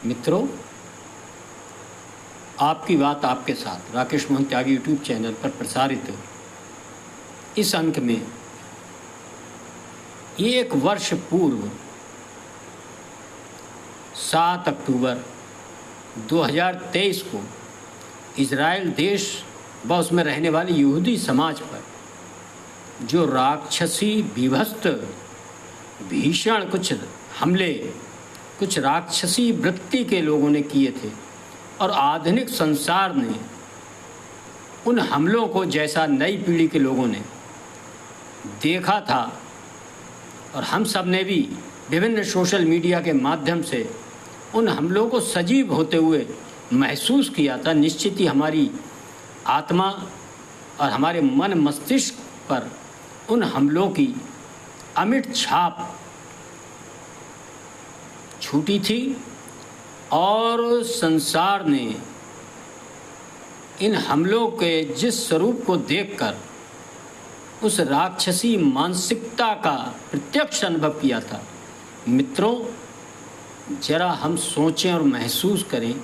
मित्रों, आपकी बात आपके साथ राकेश मोहन त्यागी यूट्यूब चैनल पर प्रसारित इस अंक में एक वर्ष पूर्व 7 अक्टूबर 2023 को इजराइल देश व उसमें रहने वाले यहूदी समाज पर जो राक्षसी विभत्स भीषण कुछ हमले, कुछ राक्षसी वृत्ति के लोगों ने किए थे और आधुनिक संसार ने उन हमलों को जैसा नई पीढ़ी के लोगों ने देखा था और हम सब ने भी विभिन्न सोशल मीडिया के माध्यम से उन हमलों को सजीव होते हुए महसूस किया था। निश्चित ही हमारी आत्मा और हमारे मन मस्तिष्क पर उन हमलों की अमिट छाप छूटी थी और संसार ने इन हमलों के जिस स्वरूप को देखकर उस राक्षसी मानसिकता का प्रत्यक्ष अनुभव किया था। मित्रों, जरा हम सोचें और महसूस करें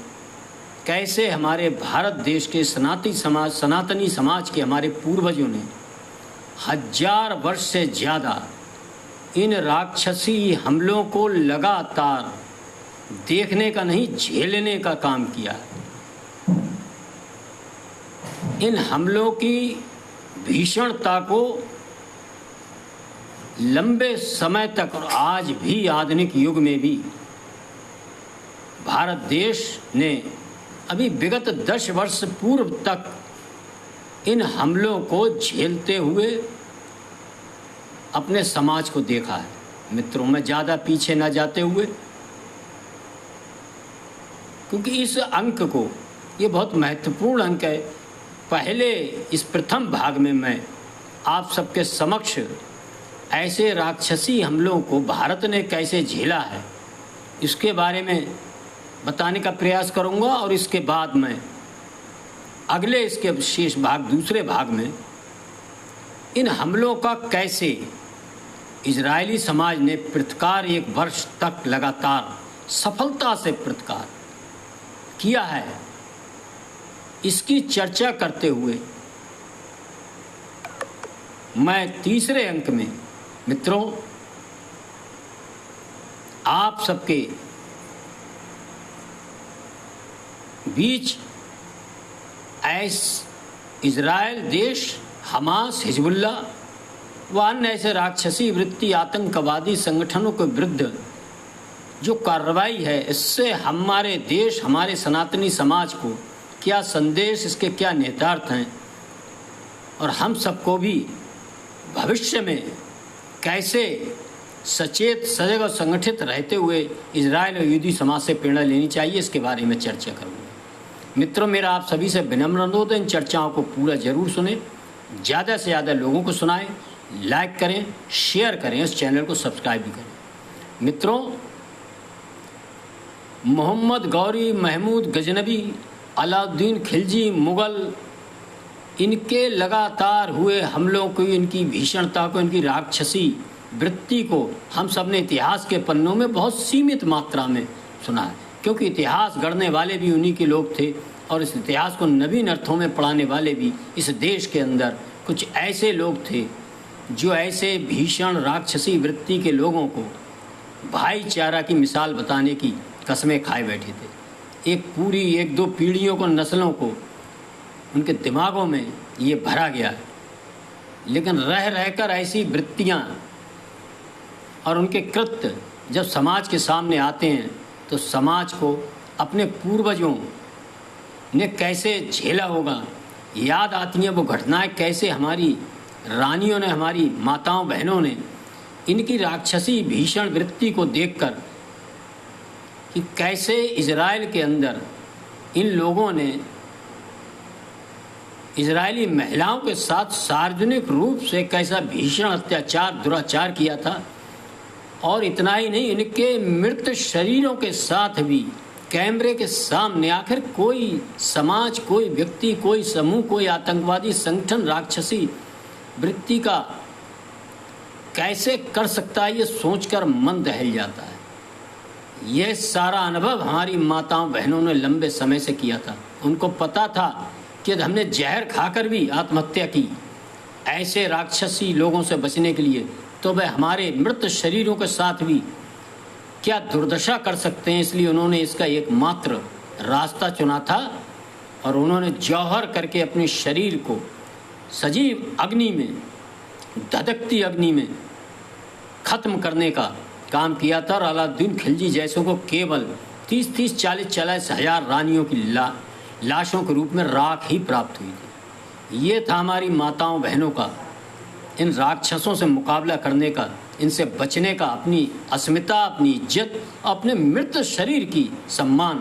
कैसे हमारे भारत देश के सनातनी समाज के हमारे पूर्वजों ने 1000 वर्ष से ज़्यादा इन राक्षसी हमलों को लगातार देखने का नहीं, झेलने का काम किया। इन हमलों की भीषणता को लंबे समय तक और आज भी आधुनिक युग में भी भारत देश ने अभी विगत 10 वर्ष पूर्व तक इन हमलों को झेलते हुए अपने समाज को देखा है। मित्रों, मैं ज़्यादा पीछे न जाते हुए, क्योंकि इस अंक को, ये बहुत महत्वपूर्ण अंक है, पहले इस प्रथम भाग में मैं आप सबके समक्ष ऐसे राक्षसी हमलों को भारत ने कैसे झेला है इसके बारे में बताने का प्रयास करूंगा और इसके बाद मैं अगले इसके विशेष भाग, दूसरे भाग में इन हमलों का कैसे इजरायली समाज ने प्रतिकार 1 वर्ष तक लगातार सफलता से प्रतिकार किया है, इसकी चर्चा करते हुए मैं तीसरे अंक में मित्रों आप सबके बीच इजराइल देश, हमास, हिजबुल्ला व अन्य ऐसे राक्षसी वृत्ति आतंकवादी संगठनों के विरुद्ध जो कार्रवाई है, इससे हमारे देश, हमारे सनातनी समाज को क्या संदेश, इसके क्या निहितार्थ हैं और हम सबको भी भविष्य में कैसे सचेत, सजग और संगठित रहते हुए इजराइल और यहूदी समाज से प्रेरणा लेनी चाहिए, इसके बारे में चर्चा करूँगा। मित्रों, मेरा आप सभी से विनम्र अनुरोध है, इन चर्चाओं को पूरा जरूर सुनें, ज़्यादा से ज़्यादा लोगों को सुनाएं, लाइक करें, शेयर करें, इस चैनल को सब्सक्राइब भी करें। मित्रों, मोहम्मद गौरी, महमूद गजनबी, अलाउद्दीन खिलजी, मुग़ल, इनके लगातार हुए हमलों को, इनकी भीषणता को, इनकी राक्षसी वृत्ति को हम सब ने इतिहास के पन्नों में बहुत सीमित मात्रा में सुना है, क्योंकि इतिहास गढ़ने वाले भी उन्हीं के लोग थे और इस इतिहास को नवीन अर्थों में पढ़ाने वाले भी इस देश के अंदर कुछ ऐसे लोग थे जो ऐसे भीषण राक्षसी वृत्ति के लोगों को भाईचारा की मिसाल बताने की कस्में खाए बैठे थे। एक पूरी 1-2 पीढ़ियों को, नस्लों को उनके दिमागों में ये भरा गया है, लेकिन रह रहकर ऐसी वृत्तियाँ और उनके कृत्य जब समाज के सामने आते हैं तो समाज को अपने पूर्वजों ने कैसे झेला होगा याद आती हैं वो घटनाएं, कैसे हमारी रानियों ने, हमारी माताओं बहनों ने इनकी राक्षसी भीषण वृत्ति को देखकर कि कैसे इजराइल के अंदर इन लोगों ने इजरायली महिलाओं के साथ सार्वजनिक रूप से कैसा भीषण अत्याचार, दुराचार किया था। और इतना ही नहीं, इनके मृत शरीरों के साथ भी कैमरे के सामने आखिर कोई समाज, कोई व्यक्ति, कोई समूह, कोई आतंकवादी संगठन राक्षसी वृत्ति का कैसे कर सकता है, ये सोचकर मन दहल जाता है। यह सारा अनुभव हमारी माताओं बहनों ने लंबे समय से किया था। उनको पता था कि यदि हमने जहर खाकर भी आत्महत्या की ऐसे राक्षसी लोगों से बचने के लिए, तो वह हमारे मृत शरीरों के साथ भी क्या दुर्दशा कर सकते हैं। इसलिए उन्होंने इसका एकमात्र रास्ता चुना था और उन्होंने जौहर करके अपने शरीर को सजीव अग्नि में, धधकती अग्नि में खत्म करने का काम किया था। और अलाउद्दीन खिलजी जैसों को केवल 30-30, 40-40 हजार रानियों की लाशों के रूप में राख ही प्राप्त हुई थी। ये था हमारी माताओं बहनों का इन राक्षसों से मुकाबला करने का, इनसे बचने का, अपनी अस्मिता, अपनी इज्जत, अपने मृत शरीर की सम्मान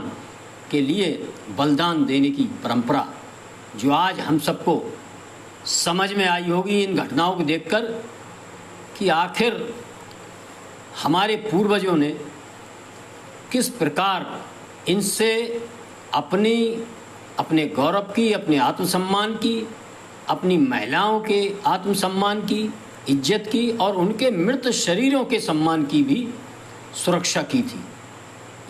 के लिए बलिदान देने की परंपरा, जो आज हम सबको समझ में आई होगी इन घटनाओं को देखकर कि आखिर हमारे पूर्वजों ने किस प्रकार इनसे अपने गौरव की, अपने आत्मसम्मान की, अपनी महिलाओं के आत्मसम्मान की, इज्जत की और उनके मृत शरीरों के सम्मान की भी सुरक्षा की थी।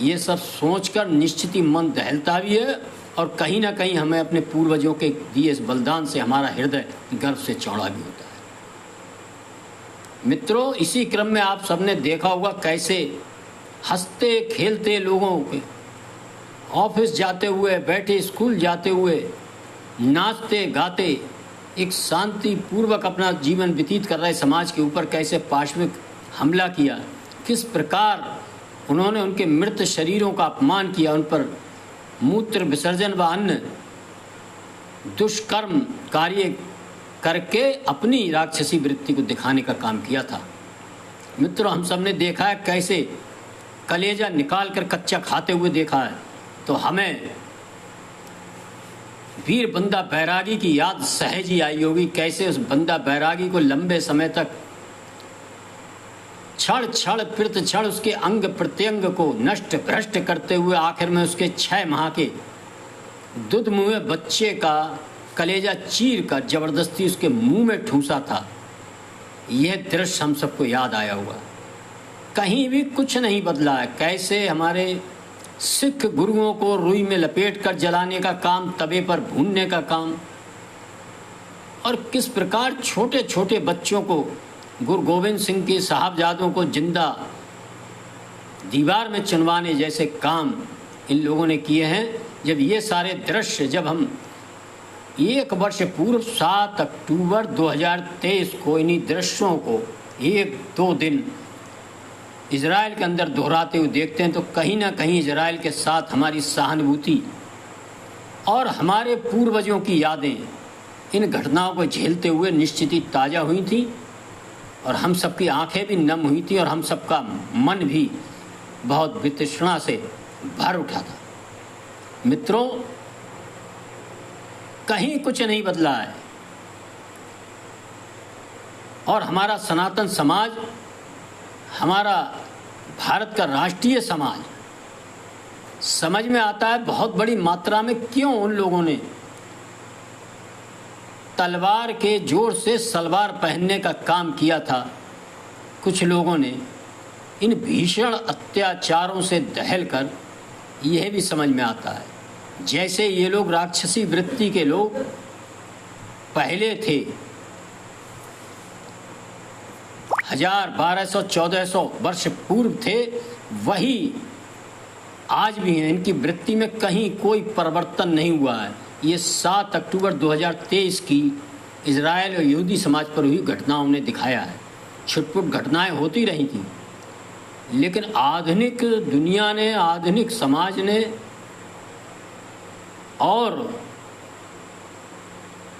ये सब सोचकर निश्चित ही मन दहलता भी है और कहीं ना कहीं हमें अपने पूर्वजों के दिए इस बलिदान से हमारा हृदय गर्व से चौड़ा भी होता है। मित्रों, इसी क्रम में आप सबने देखा होगा कैसे हंसते खेलते लोगों के ऑफिस जाते हुए, बैठे स्कूल जाते हुए, नाचते गाते एक शांति पूर्वक अपना जीवन व्यतीत कर रहे समाज के ऊपर कैसे पाशविक हमला किया, किस प्रकार उन्होंने उनके मृत शरीरों का अपमान किया, उन पर मूत्र विसर्जन व अन्य दुष्कर्म कार्य करके अपनी राक्षसी वृत्ति को दिखाने का काम किया था। मित्रों, हम सब ने देखा है कैसे कलेजा निकाल कर कच्चा खाते हुए देखा है। तो हमें वीर बंदा बैरागी की याद सहज ही आई होगी, कैसे उस बंदा बैरागी को लंबे समय तक क्षण क्षण प्रति क्षण उसके अंग प्रत्यंग को नष्ट भ्रष्ट करते हुए आखिर में उसके 6 माह के दूध मुँह बच्चे का कलेजा चीर कर जबरदस्ती उसके मुंह में ठूंसा था। यह दृश्य हम सबको याद आया होगा। कहीं भी कुछ नहीं बदला है। कैसे हमारे सिख गुरुओं को रुई में लपेट कर जलाने का काम, तवे पर भूनने का काम, और किस प्रकार छोटे छोटे बच्चों को, गुरु गोविंद सिंह के साहबजादों को जिंदा दीवार में चुनवाने जैसे काम इन लोगों ने किए हैं। जब ये सारे दृश्य, जब हम 1 वर्ष पूर्व 7 अक्टूबर 2023 को इन्हीं दृश्यों को 1-2 दिन इजराइल के अंदर दोहराते हुए देखते हैं, तो कहीं ना कहीं इजराइल के साथ हमारी सहानुभूति और हमारे पूर्वजों की यादें इन घटनाओं को झेलते हुए निश्चित ही ताज़ा हुई थी और हम सबकी आंखें भी नम हुई थी और हम सबका मन भी बहुत वितृष्णा से भर उठा था। मित्रों, कहीं कुछ नहीं बदला है और हमारा सनातन समाज, हमारा भारत का राष्ट्रीय समाज समझ में आता है बहुत बड़ी मात्रा में क्यों उन लोगों ने तलवार के जोर से सलवार पहनने का काम किया था। कुछ लोगों ने इन भीषण अत्याचारों से दहलकर यह भी समझ में आता है, जैसे ये लोग राक्षसी वृत्ति के लोग पहले थे, 1000, 1200, 1400 वर्ष पूर्व थे, वही आज भी हैं। इनकी वृत्ति में कहीं कोई परिवर्तन नहीं हुआ है। ये 7 अक्टूबर 2023 की इजराइल और यहूदी समाज पर हुई घटनाओं ने दिखाया है। छुटपुट घटनाएं होती रही थी, लेकिन आधुनिक दुनिया ने, आधुनिक समाज ने और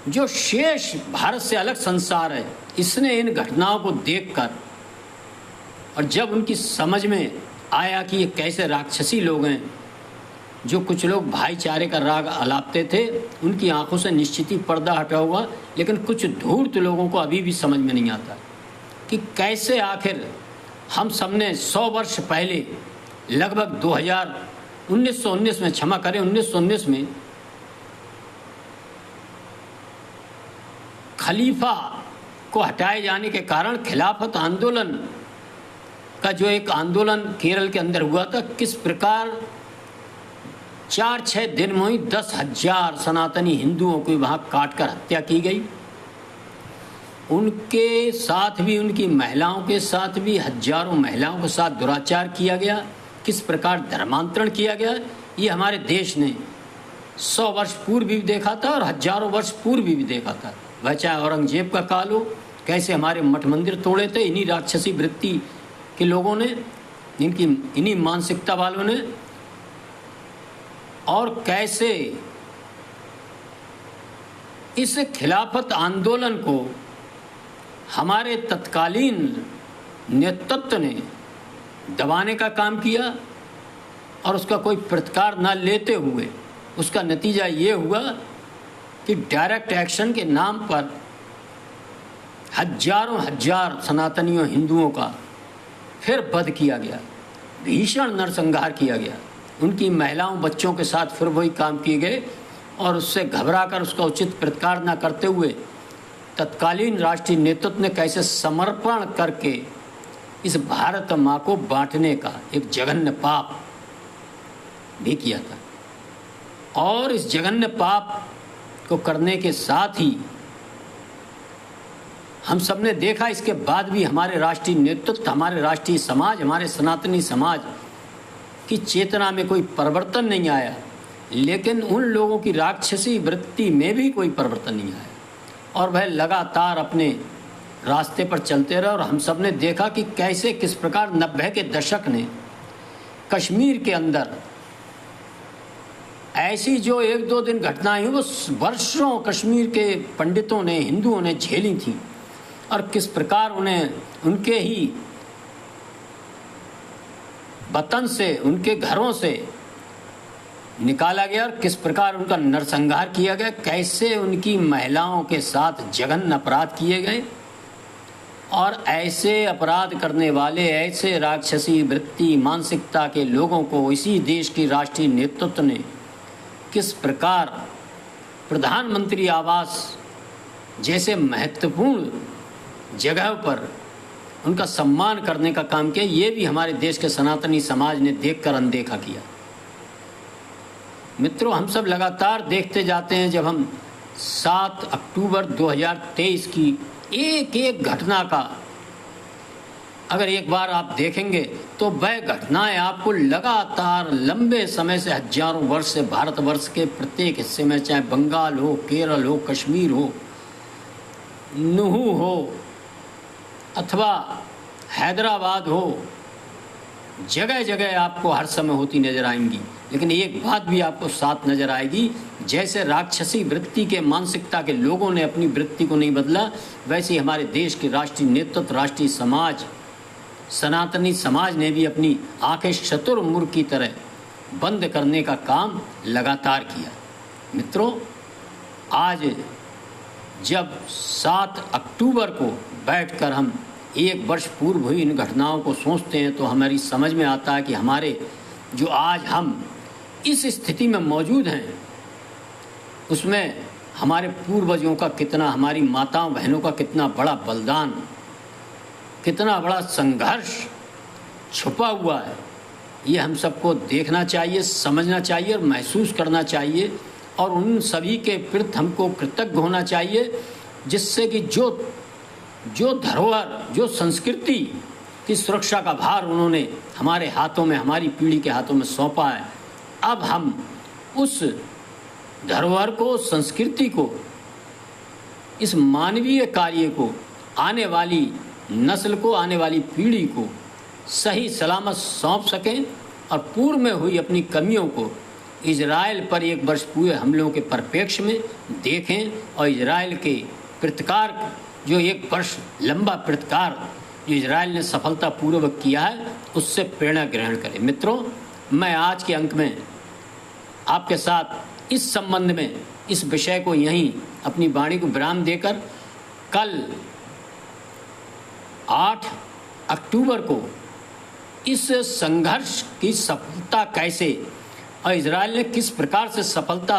जो शेष भारत से अलग संसार है, इसने इन घटनाओं को देखकर और जब उनकी समझ में आया कि ये कैसे राक्षसी लोग हैं, जो कुछ लोग भाईचारे का राग अलापते थे, उनकी आंखों से निश्चित ही पर्दा हटा हुआ। लेकिन कुछ धूर्त लोगों को अभी भी समझ में नहीं आता कि कैसे आखिर हम सबने 100 वर्ष पहले, लगभग 1919 में, क्षमा करें 1919 में खलीफा को हटाए जाने के कारण खिलाफत आंदोलन का जो एक आंदोलन केरल के अंदर हुआ था, किस प्रकार 4-6 दिन में ही 10,000 सनातनी हिंदुओं को वहाँ काट कर हत्या की गई। उनके साथ भी, उनकी महिलाओं के साथ भी हजारों महिलाओं के साथ दुराचार किया गया, किस प्रकार धर्मांतरण किया गया, ये हमारे देश ने 100 वर्ष पूर्व भी देखा था और हजारों वर्ष पूर्व भी देखा था। वह चाहे औरंगजेब का काल हो, कैसे हमारे मठ मंदिर तोड़े थे इन्हीं राक्षसी वृत्ति के लोगों ने, इन्हीं मानसिकता वालों ने, और कैसे इस खिलाफत आंदोलन को हमारे तत्कालीन नेतृत्व ने दबाने का काम किया और उसका कोई प्रतिकार न लेते हुए उसका नतीजा ये हुआ कि डायरेक्ट एक्शन के नाम पर हजारों हजार सनातनियों हिंदुओं का फिर वध किया गया, भीषण नरसंहार किया गया। उनकी महिलाओं बच्चों के साथ फिर वही काम किए गए और उससे घबराकर उसका उचित प्रतिकार न करते हुए तत्कालीन राष्ट्रीय नेतृत्व ने कैसे समर्पण करके इस भारत माँ को बांटने का एक जघन्य पाप भी किया था। और इस जघन्य पाप को करने के साथ ही हम सब ने देखा, इसके बाद भी हमारे राष्ट्रीय नेतृत्व, हमारे राष्ट्रीय समाज, हमारे सनातनी समाज की चेतना में कोई परिवर्तन नहीं आया, लेकिन उन लोगों की राक्षसी वृत्ति में भी कोई परिवर्तन नहीं आया और वह लगातार अपने रास्ते पर चलते रहे। और हम सब ने देखा कि कैसे, किस प्रकार 90 के दशक ने कश्मीर के अंदर ऐसी जो 1-2 दिन घटनाएं वो वर्षों कश्मीर के पंडितों ने, हिंदुओं ने झेली थी और किस प्रकार उन्हें उनके ही वतन से, उनके घरों से निकाला गया और किस प्रकार उनका नरसंहार किया गया, कैसे उनकी महिलाओं के साथ जघन्य अपराध किए गए। और ऐसे अपराध करने वाले, ऐसे राक्षसी वृत्ति मानसिकता के लोगों को इसी देश की राष्ट्रीय नेतृत्व ने किस प्रकार प्रधानमंत्री आवास जैसे महत्वपूर्ण जगह पर उनका सम्मान करने का काम किया, ये भी हमारे देश के सनातनी समाज ने देखकर अनदेखा किया। मित्रों, हम सब लगातार देखते जाते हैं, जब हम 7 अक्टूबर 2023 की एक एक घटना का अगर एक बार आप देखेंगे तो वह घटनाएं आपको लगातार लंबे समय से, हजारों वर्ष से भारतवर्ष के प्रत्येक हिस्से में, चाहे बंगाल हो, केरल हो, कश्मीर हो, नुहू हो अथवा हैदराबाद हो, जगह जगह आपको हर समय होती नजर आएंगी। लेकिन एक बात भी आपको साथ नजर आएगी, जैसे राक्षसी वृत्ति के मानसिकता के लोगों ने अपनी वृत्ति को नहीं बदला, वैसे ही हमारे देश के राष्ट्रीय नेतृत्व, राष्ट्रीय समाज, सनातनी समाज ने भी अपनी आंखें शतुरमुर्ग की तरह बंद करने का काम लगातार किया। मित्रों, आज जब 7 अक्टूबर को बैठकर हम 1 वर्ष पूर्व हुई इन घटनाओं को सोचते हैं तो हमारी समझ में आता है कि हमारे जो आज हम इस स्थिति में मौजूद हैं, उसमें हमारे पूर्वजों का कितना, हमारी माताओं बहनों का कितना बड़ा बलिदान, कितना बड़ा संघर्ष छुपा हुआ है। ये हम सबको देखना चाहिए, समझना चाहिए और महसूस करना चाहिए और उन सभी के प्रति हमको कृतज्ञ होना चाहिए, जिससे कि जो धरोहर, जो संस्कृति की सुरक्षा का भार उन्होंने हमारे हाथों में, हमारी पीढ़ी के हाथों में सौंपा है, अब हम उस धरोहर को, संस्कृति को, इस मानवीय कार्य को आने वाली नस्ल को, आने वाली पीढ़ी को सही सलामत सौंप सकें और पूर्व में हुई अपनी कमियों को इजराइल पर 1 वर्ष पूरे हमलों के परिप्रेक्ष्य में देखें और इजराइल के प्रतिकार, जो 1 वर्ष लंबा प्रतिकार जो इजराइल ने सफलतापूर्वक किया है, उससे प्रेरणा ग्रहण करें। मित्रों, मैं आज के अंक में आपके साथ इस संबंध में, इस विषय को यहीं अपनी वाणी को विराम देकर कल 8 अक्टूबर को इस संघर्ष की सफलता कैसे और इजराइल ने किस प्रकार से सफलता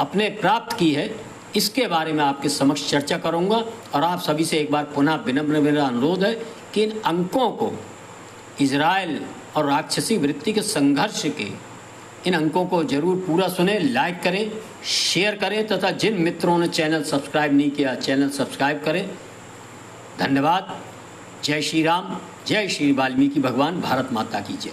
अपने प्राप्त की है, इसके बारे में आपके समक्ष चर्चा करूंगा। और आप सभी से एक बार पुनः विनम्र मेरा अनुरोध है कि इन अंकों को, इजराइल और राक्षसी वृत्ति के संघर्ष के इन अंकों को जरूर पूरा सुने, लाइक करें, शेयर करें तथा जिन मित्रों ने चैनल सब्सक्राइब नहीं किया चैनल सब्सक्राइब करें। धन्यवाद। जय श्री राम, जय श्री वाल्मीकि भगवान, भारत माता की जय।